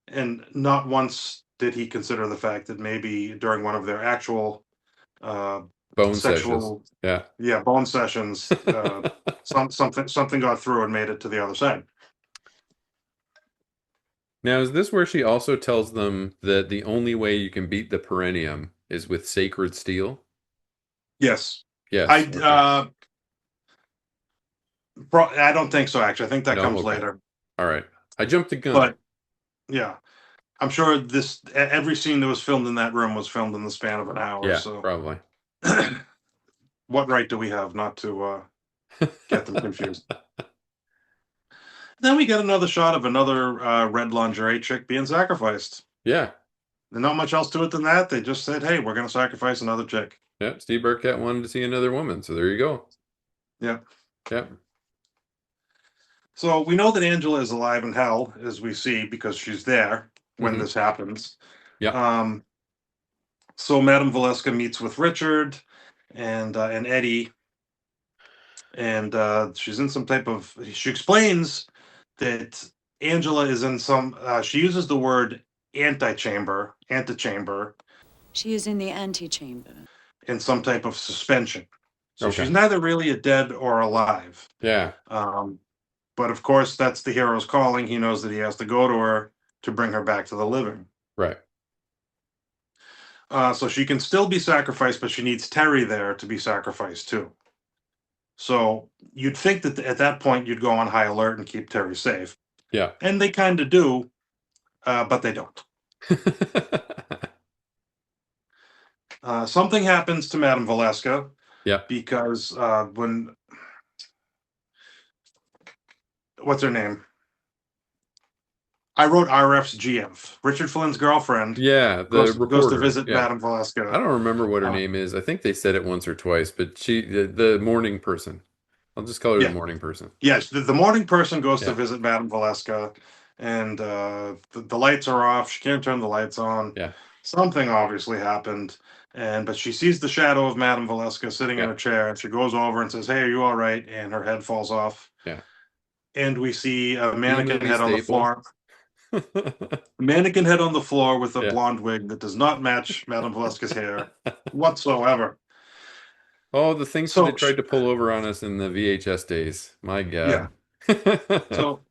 and not once did he consider the fact that maybe during one of their actual Bone sessions. Yeah. bone sessions, something got through and made it to the other side. Now, is this where she also tells them that the only way you can beat the Perineum is with sacred steel? Yes. Yes. I Okay. I don't think so. Actually, I think that No. comes Okay. later. All right. I jumped the gun. But yeah, I'm sure every scene that was filmed in that room was filmed in the span of an hour. Yeah, So, probably. what right do we have not to get them confused? Then we get another shot of another red lingerie chick being sacrificed. Yeah. There's not much else to it than that. They just said, "Hey, we're going to sacrifice another chick." Yep. Steve Barkett wanted to see another woman, so there you go. Yeah. Yep. So we know that Angela is alive in hell, as we see, because she's there when Mm-hmm. this happens. Yep. So Madame Valeska meets with Richard and Eddie, and she's in some type of. She explains that Angela is in some. She uses the word antechamber, She is in the antechamber. in some type of suspension. So she's Okay. neither really a dead or alive. Yeah. But of course, that's the hero's calling. He knows that he has to go to her to bring her back to the living. Right. So she can still be sacrificed, but she needs Terry there to be sacrificed too. So you'd think that at that point you'd go on high alert and keep Terry safe. Yeah. And they kind of do, but they don't. Something happens to Madame Valeska Yeah. because when. What's her name? I wrote RF's GF. Richard Flynn's girlfriend Yeah. The goes to reporter. visit Yeah. Madame Valeska. I don't remember what her Uh, name is. I think they said it once or twice, but the morning person. I'll just call her the Yeah. morning person. Yes, the morning person goes to Yeah. visit Madame Valeska, and the lights are off. She can't turn the lights on. Yeah. Something obviously happened, but she sees the shadow of Madame Valeska sitting in Yeah. a chair, and she goes over and says, "Hey, are you all right?" And her head falls off, Yeah. and we see a B mannequin movie head on the staple. floor. Mannequin head on the floor with a Yeah. blonde wig that does not match Madame Valeska's hair whatsoever. Oh, the things that they So, tried to pull over on us in the VHS days. My yeah. God. So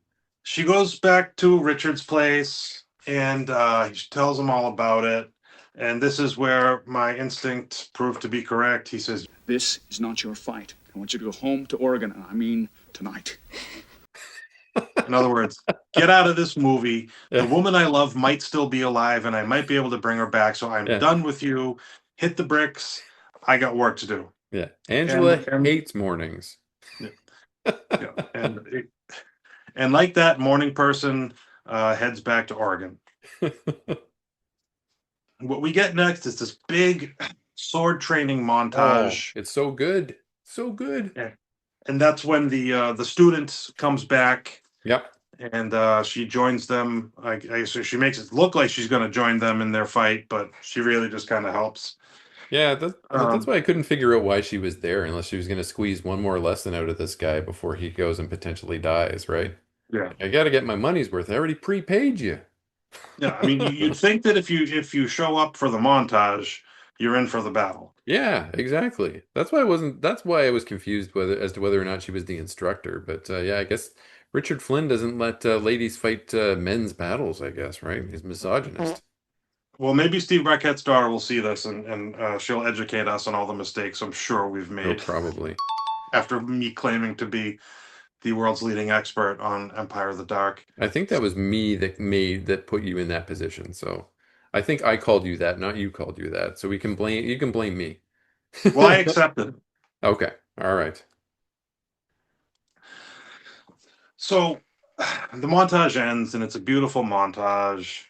she goes back to Richard's place and he tells him all about it. And this is where my instinct proved to be correct. He says, This is not your fight. I want you to go home to Oregon, and I mean tonight. in other words, get out of this movie. The Yeah. woman I love might still be alive and I might be able to bring her back. So I'm Yeah. done with you. Hit the bricks. I got work to do. Yeah. Angela And hates mornings. yeah, and like that, morning person heads back to Oregon. What we get next is this big sword training Oh, montage, it's so good. So good. and that's when the student comes back Yep. and she joins them. So she makes it look like she's going to join them in their fight, but she really just kind of helps. Yeah, that's why I couldn't figure out why she was there unless she was going to squeeze one more lesson out of this guy before he goes and potentially dies, right? Yeah, I got to get my money's worth. I already prepaid you. yeah. I mean, you'd think that if you show up for the montage, you're in for the battle. Yeah, exactly. That's why I was confused as to whether or not she was the instructor. But yeah, I guess Richard Flynn doesn't let ladies fight men's battles, I guess, right? He's misogynist. Well, maybe Steve Barkett's daughter will see this and she'll educate us on all the mistakes I'm sure we've Oh, made probably. after me claiming to be the world's leading expert on Empire of the Dark. I think that was me that put you in that position. So I think I called you that, not you called you that. So you can blame me. Well, I accepted. Okay. All right. So the montage ends, and it's a beautiful montage.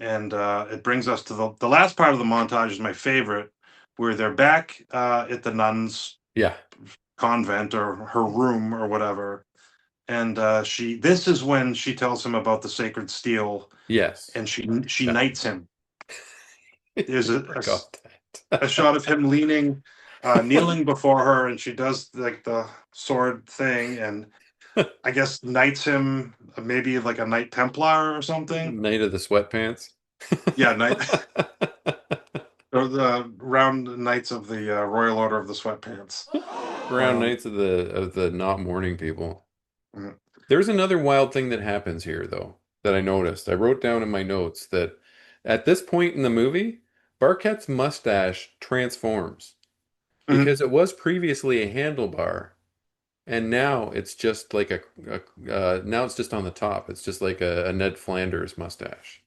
And it brings us to the last part of the montage is my favorite, where they're back at the nuns' Yeah. convent or her room or whatever. And this is when she tells him about the sacred steel, Yes. and she Yeah. knights him. There's Forgot a that. shot of him kneeling before her, and she does like the sword thing, and I guess knights him, maybe like a Knight Templar or something. Knight of the Sweatpants. Yeah, knight or the round knights of the Royal Order of the Sweatpants. Brown Knights of the not mourning people. Mhm. There's another wild thing that happens here, though, that I noticed. I wrote down in my notes that at this point in the movie, Barkett's mustache transforms. Mhm. because it was previously a handlebar, and now it's just like now it's just on the top. It's just like a Ned Flanders mustache.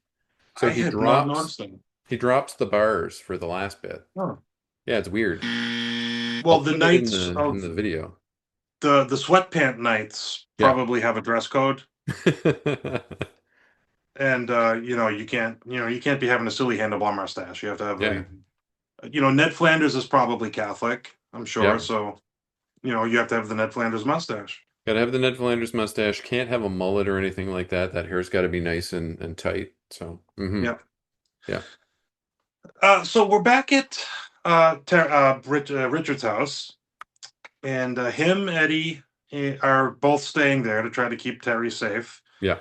So I had not noticed that. he drops the bars for the last bit. Oh. Yeah, it's weird. I'll Well, the put it knights in of the video. the sweatpant knights Yeah. probably have a dress code, and you can't be having a silly handlebar mustache. You have to have Yeah. Ned Flanders is probably Catholic, I'm sure. Yeah. So you have to have the Ned Flanders mustache. Gotta have the Ned Flanders mustache. Can't have a mullet or anything like that. That hair's got to be nice and tight. So, Yep. yeah. So we're back at Richard's house, and him, Eddie, are both staying there to try to keep Terry safe. Yeah.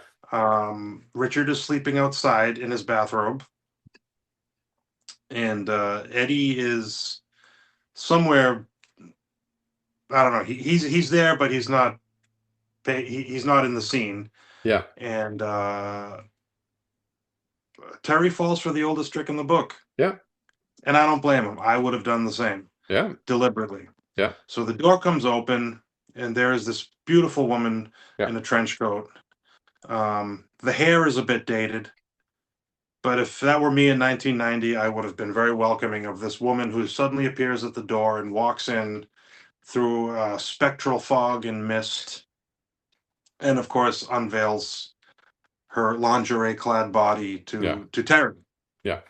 Richard is sleeping outside in his bathrobe, and Eddie is somewhere. I don't know. He's there, but he's not. He's not in the scene. Yeah. And Terry falls for the oldest trick in the book. Yeah. And I don't blame him. I would have done the same. Yeah. Deliberately. Yeah. So the door comes open, and there is this beautiful woman Yeah. in a trench coat. The hair is a bit dated, but if that were me in 1990, I would have been very welcoming of this woman who suddenly appears at the door and walks in through spectral fog and mist, and of course unveils her lingerie-clad body to Terry. Yeah.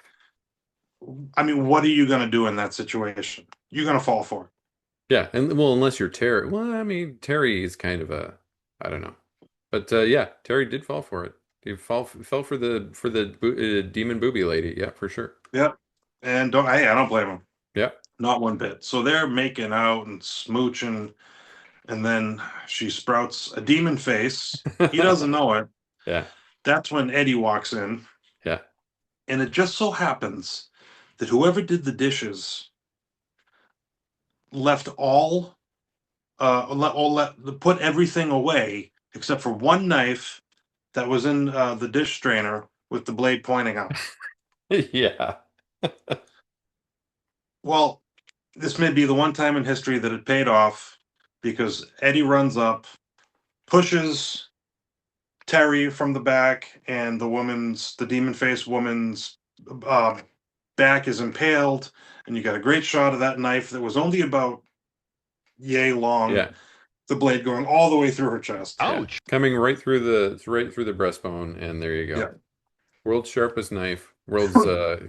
I mean, what are you going to do in that situation? You're going to fall for it. Yeah. And well, unless you're Terry. Well, I mean, Terry is kind of I don't know. But yeah, Terry did fall for it. He fell for the demon booby lady. Yeah, for sure. Yeah, and I don't blame him. Yeah. Not one bit. So they're making out and smooching, and then she sprouts a demon face. He doesn't know it. Yeah. That's when Eddie walks in. Yeah. And it just so happens that whoever did the dishes left put everything away except for one knife that was in the dish strainer with the blade pointing out. Yeah. Well, this may be the one time in history that it paid off, because Eddie runs up, pushes Terry from the back, and the demon face woman's back is impaled, and you got a great shot of that knife that was only about yay long. Yeah. The blade going all the way through her chest. Ouch. Yeah. Coming right through the breastbone, and there you go. Yeah. World's sharpest knife, world's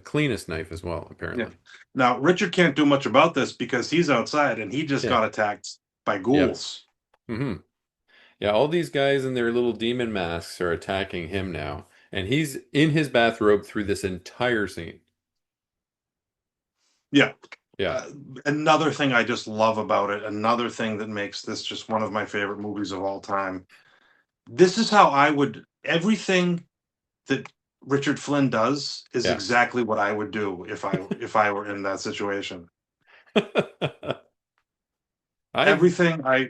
cleanest knife as well, apparently. Yeah. Now, Richard can't do much about this because he's outside and he just got attacked by ghouls. Yeah. Mm-hmm. Yeah, all these guys in their little demon masks are attacking him now, and he's in his bathrobe through this entire scene. Yeah. Yeah. Another thing I just love about it, another thing that makes this just one of my favorite movies of all time. This is how everything that Richard Flynn does is exactly what I would do if I were in that situation. Everything I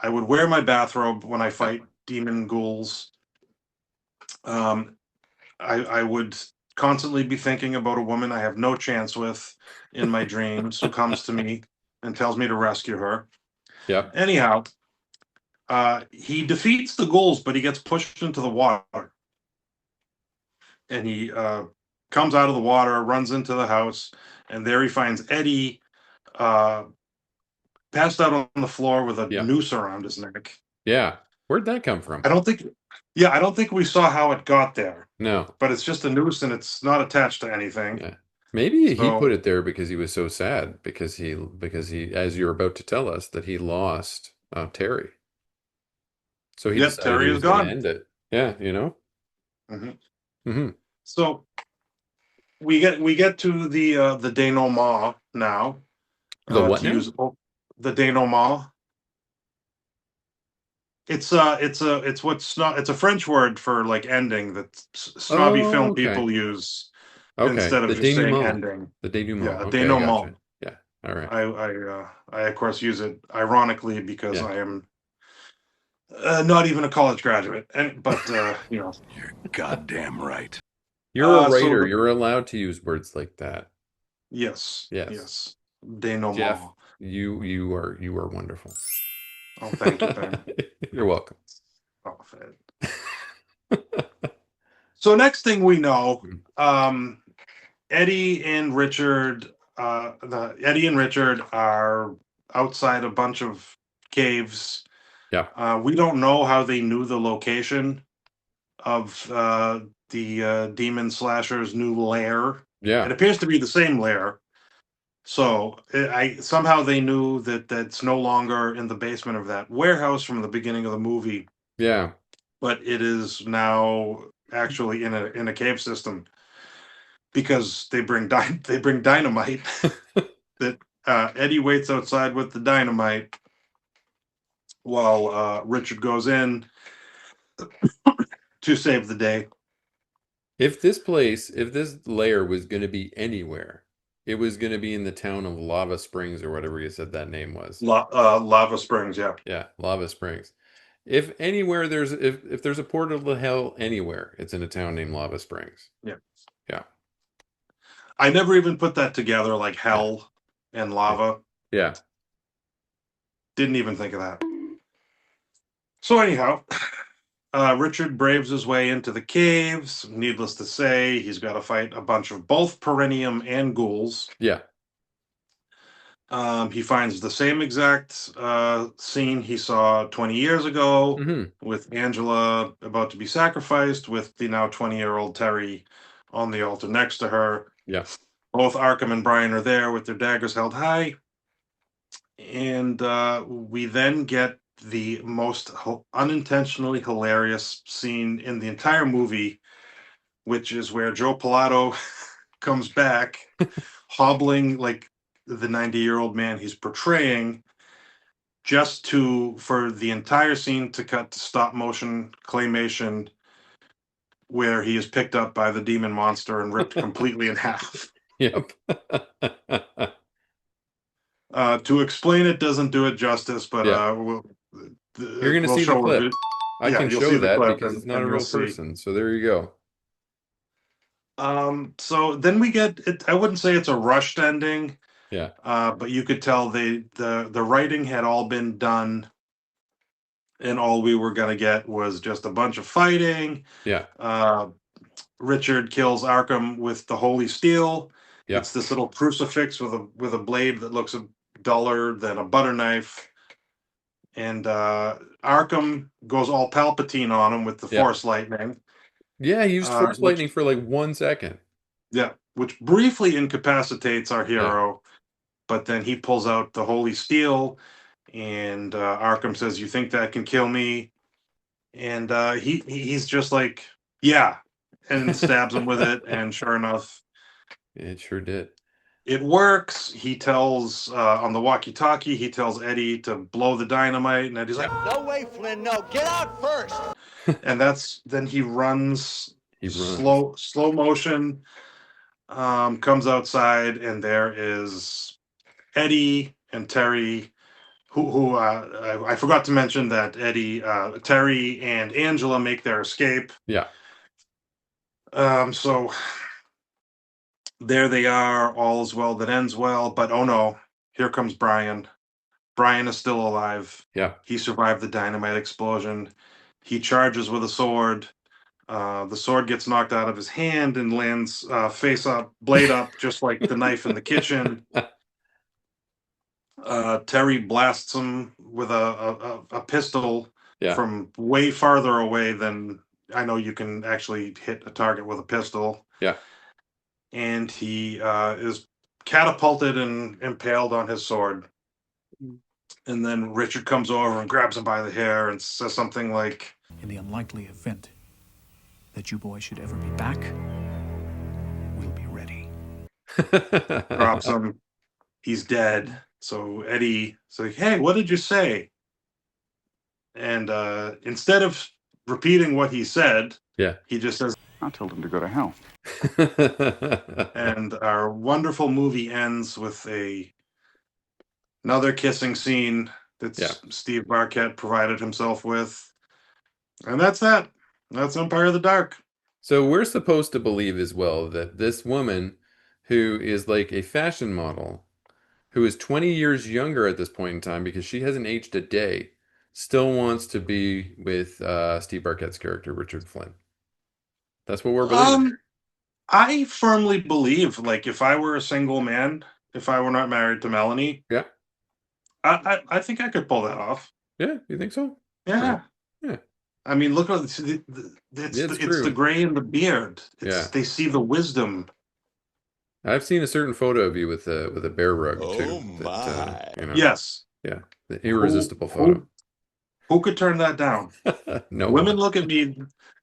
would wear my bathrobe when I fight demon ghouls. I would constantly be thinking about a woman I have no chance with in my dreams who comes to me and tells me to rescue her. Yeah. Anyhow, he defeats the ghouls, but he gets pushed into the water. And he comes out of the water, runs into the house, and there he finds Eddie passed out on the floor with a noose around his neck. Yeah. Where'd that come from? I don't think we saw how it got there. No. But it's just a noose and it's not attached to anything. Yeah. Maybe he put it there because he was so sad, because he, as you're about to tell us, that he lost Terry. So he decided Terry he is was going gone. to end it. Yeah, Mm-hmm. Mm-hmm. So we get to the denouement now. The what now? The denouement. It's a French word for like ending that snobby film people use instead of just saying ending. The denouement. Yeah, okay, denouement. Yeah. All right. I of course use it ironically because I am not even a college graduate, but You're goddamn right. You're a writer. You're allowed to use words like that. Yes. Yes. Jeff, denouement. you are wonderful. Oh, thank you, Ben. You're welcome. Oh, so next thing we know, Eddie and Richard, Eddie and Richard are outside a bunch of caves. Yeah. We don't know how they knew the location of the demon slasher's new lair. Yeah. It appears to be the same lair. So somehow they knew that that's no longer in the basement of that warehouse from the beginning of the movie, Yeah. but it is now actually in a cave system because they bring dynamite. That Eddie waits outside with the dynamite while Richard goes in to save the day. If this layer was going to be anywhere, it was going to be in the town of Lava Springs or whatever you said that name was. Lava Springs, yeah. Yeah, Lava Springs. If anywhere there's if there's a portal to hell anywhere, it's in a town named Lava Springs. Yeah. Yeah. I never even put that together, like hell and lava. Yeah. Didn't even think of that. So anyhow, Richard braves his way into the caves. Needless to say, he's got to fight a bunch of both Perineum and ghouls. Yeah. He finds the same exact scene he saw 20 years ago with Angela about to be sacrificed, with the now 20-year-old Terry on the altar next to her. Yeah. Both Arkham and Brian are there with their daggers held high. And we then get the most unintentionally hilarious scene in the entire movie, which is where Joe Pilato comes back, hobbling like the 90-year-old man he's portraying, just for the entire scene to cut to stop motion claymation, where he is picked up by the demon monster and ripped completely in half. Yep. To explain it doesn't do it justice, but you're going to see the clip. I can show that because it's not a real person. So there you go. So then we get it. I wouldn't say it's a rushed ending. Yeah. But you could tell the writing had all been done, and all we were gonna get was just a bunch of fighting. Yeah. Richard kills Arkham with the Holy Steel. Yeah. It's this little crucifix with a blade that looks duller than a butter knife. And Arkham goes all Palpatine on him with the Force Lightning. Yeah, he used Force Lightning for like 1 second. Yeah, which briefly incapacitates our hero, but then he pulls out the Holy Steel, and Arkham says, "You think that can kill me?" And he's just like, "Yeah," and stabs him with it, and sure enough, it sure did. It works. He tells on the walkie-talkie, he tells Eddie to blow the dynamite, and Eddie's like, "No way, Flynn! No, get out first!" And then he runs. Slow motion. Comes outside, and there is Eddie and Terry, who I forgot to mention that Terry and Angela make their escape. Yeah. So there they are, all is well that ends well, but oh no, here comes Brian. Brian is still alive. Yeah. He survived the dynamite explosion. He charges with a sword. The sword gets knocked out of his hand and lands face up, blade up, just like the knife in the kitchen. Terry blasts him with a pistol from way farther away than I know you can actually hit a target with a pistol. Yeah. And he is catapulted and impaled on his sword. And then Richard comes over and grabs him by the hair and says something like, "In the unlikely event that you boys should ever be back, we'll be ready." Drops him. He's dead. So Eddie's like, "Hey, what did you say?" And instead of repeating what he said, he just says, "I told him to go to hell." And our wonderful movie ends with another kissing scene that Steve Barkett provided himself with. And that's that. That's Empire of the Dark. So we're supposed to believe as well that this woman, who is like a fashion model, who is 20 years younger at this point in time because she hasn't aged a day, still wants to be with Steve Barkett's character, Richard Flynn. That's what we're believing. I firmly believe, like, if I were a single man, if I were not married to Melanie, Yeah. I think I could pull that off. Yeah, you think so? Yeah. Yeah. I mean, look at it's true. the gray in the beard. Yeah. They see the wisdom. I've seen a certain photo of you with a bear rug too. Yes. Yeah, the irresistible photo. Who could turn that down? No Women one. look at me.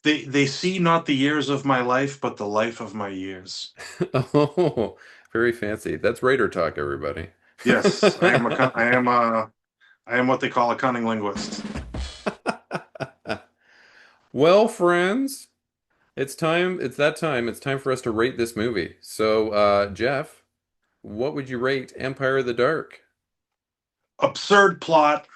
They see not the years of my life, but the life of my years. Oh, very fancy. That's writer talk, everybody. Yes, I am what they call a cunning linguist. Well, friends, it's time. It's that time. It's time for us to rate this movie. So, Jeff, what would you rate Empire of the Dark? Absurd plot,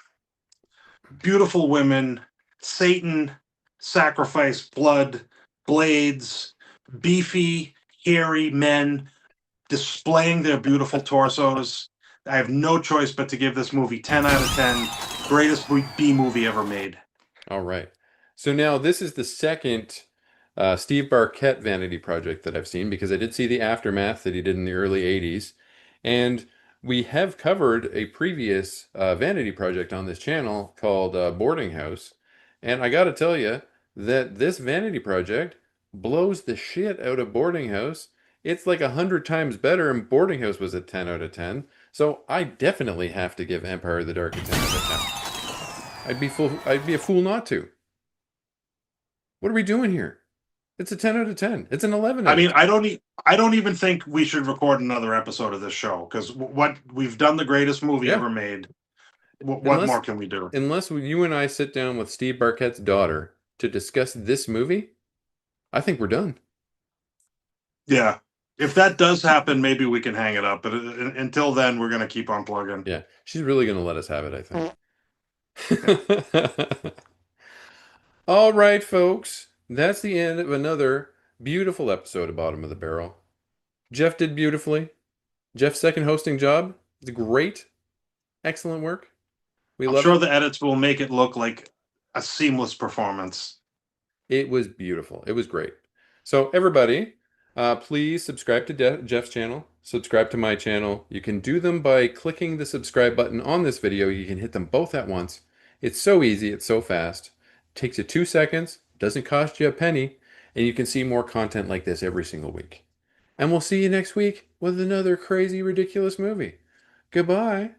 beautiful women, Satan, sacrifice, blood, blades, beefy, hairy men displaying their beautiful torsos. I have no choice but to give this movie 10 out of 10. Greatest B movie ever made. All right. So now this is the second Steve Barkett vanity project that I've seen because I did see the Aftermath that he did in the early 80s. And we have covered a previous vanity project on this channel called Boarding House. And I got to tell you that this vanity project blows the shit out of Boarding House. It's like 100 times better, and Boarding House was a 10 out of 10. So I definitely have to give Empire of the Dark a 10 out of 10. I'd be a fool not to. What are we doing here? It's a 10 out of 10. It's an 11 out I mean, of 10. I don't even think we should record another episode of this show because what we've done, the greatest movie ever made. What more can we do? Unless you and I sit down with Steve Barkett's daughter to discuss this movie, I think we're done. Yeah. If that does happen, maybe we can hang it up. But until then, we're going to keep on plugging. Yeah. She's really going to let us have it, I think. All right, folks. That's the end of another beautiful episode of Bottom of the Barrel. Jeff did beautifully. Jeff's second hosting job is great. Excellent work. I'm sure the edits will make it look like a seamless performance. It was beautiful. It was great. So everybody, please subscribe to Jeff's channel. Subscribe to my channel. You can do them by clicking the subscribe button on this video. You can hit them both at once. It's so easy. It's so fast. Takes you 2 seconds. Doesn't cost you a penny. And you can see more content like this every single week. And we'll see you next week with another crazy, ridiculous movie. Goodbye.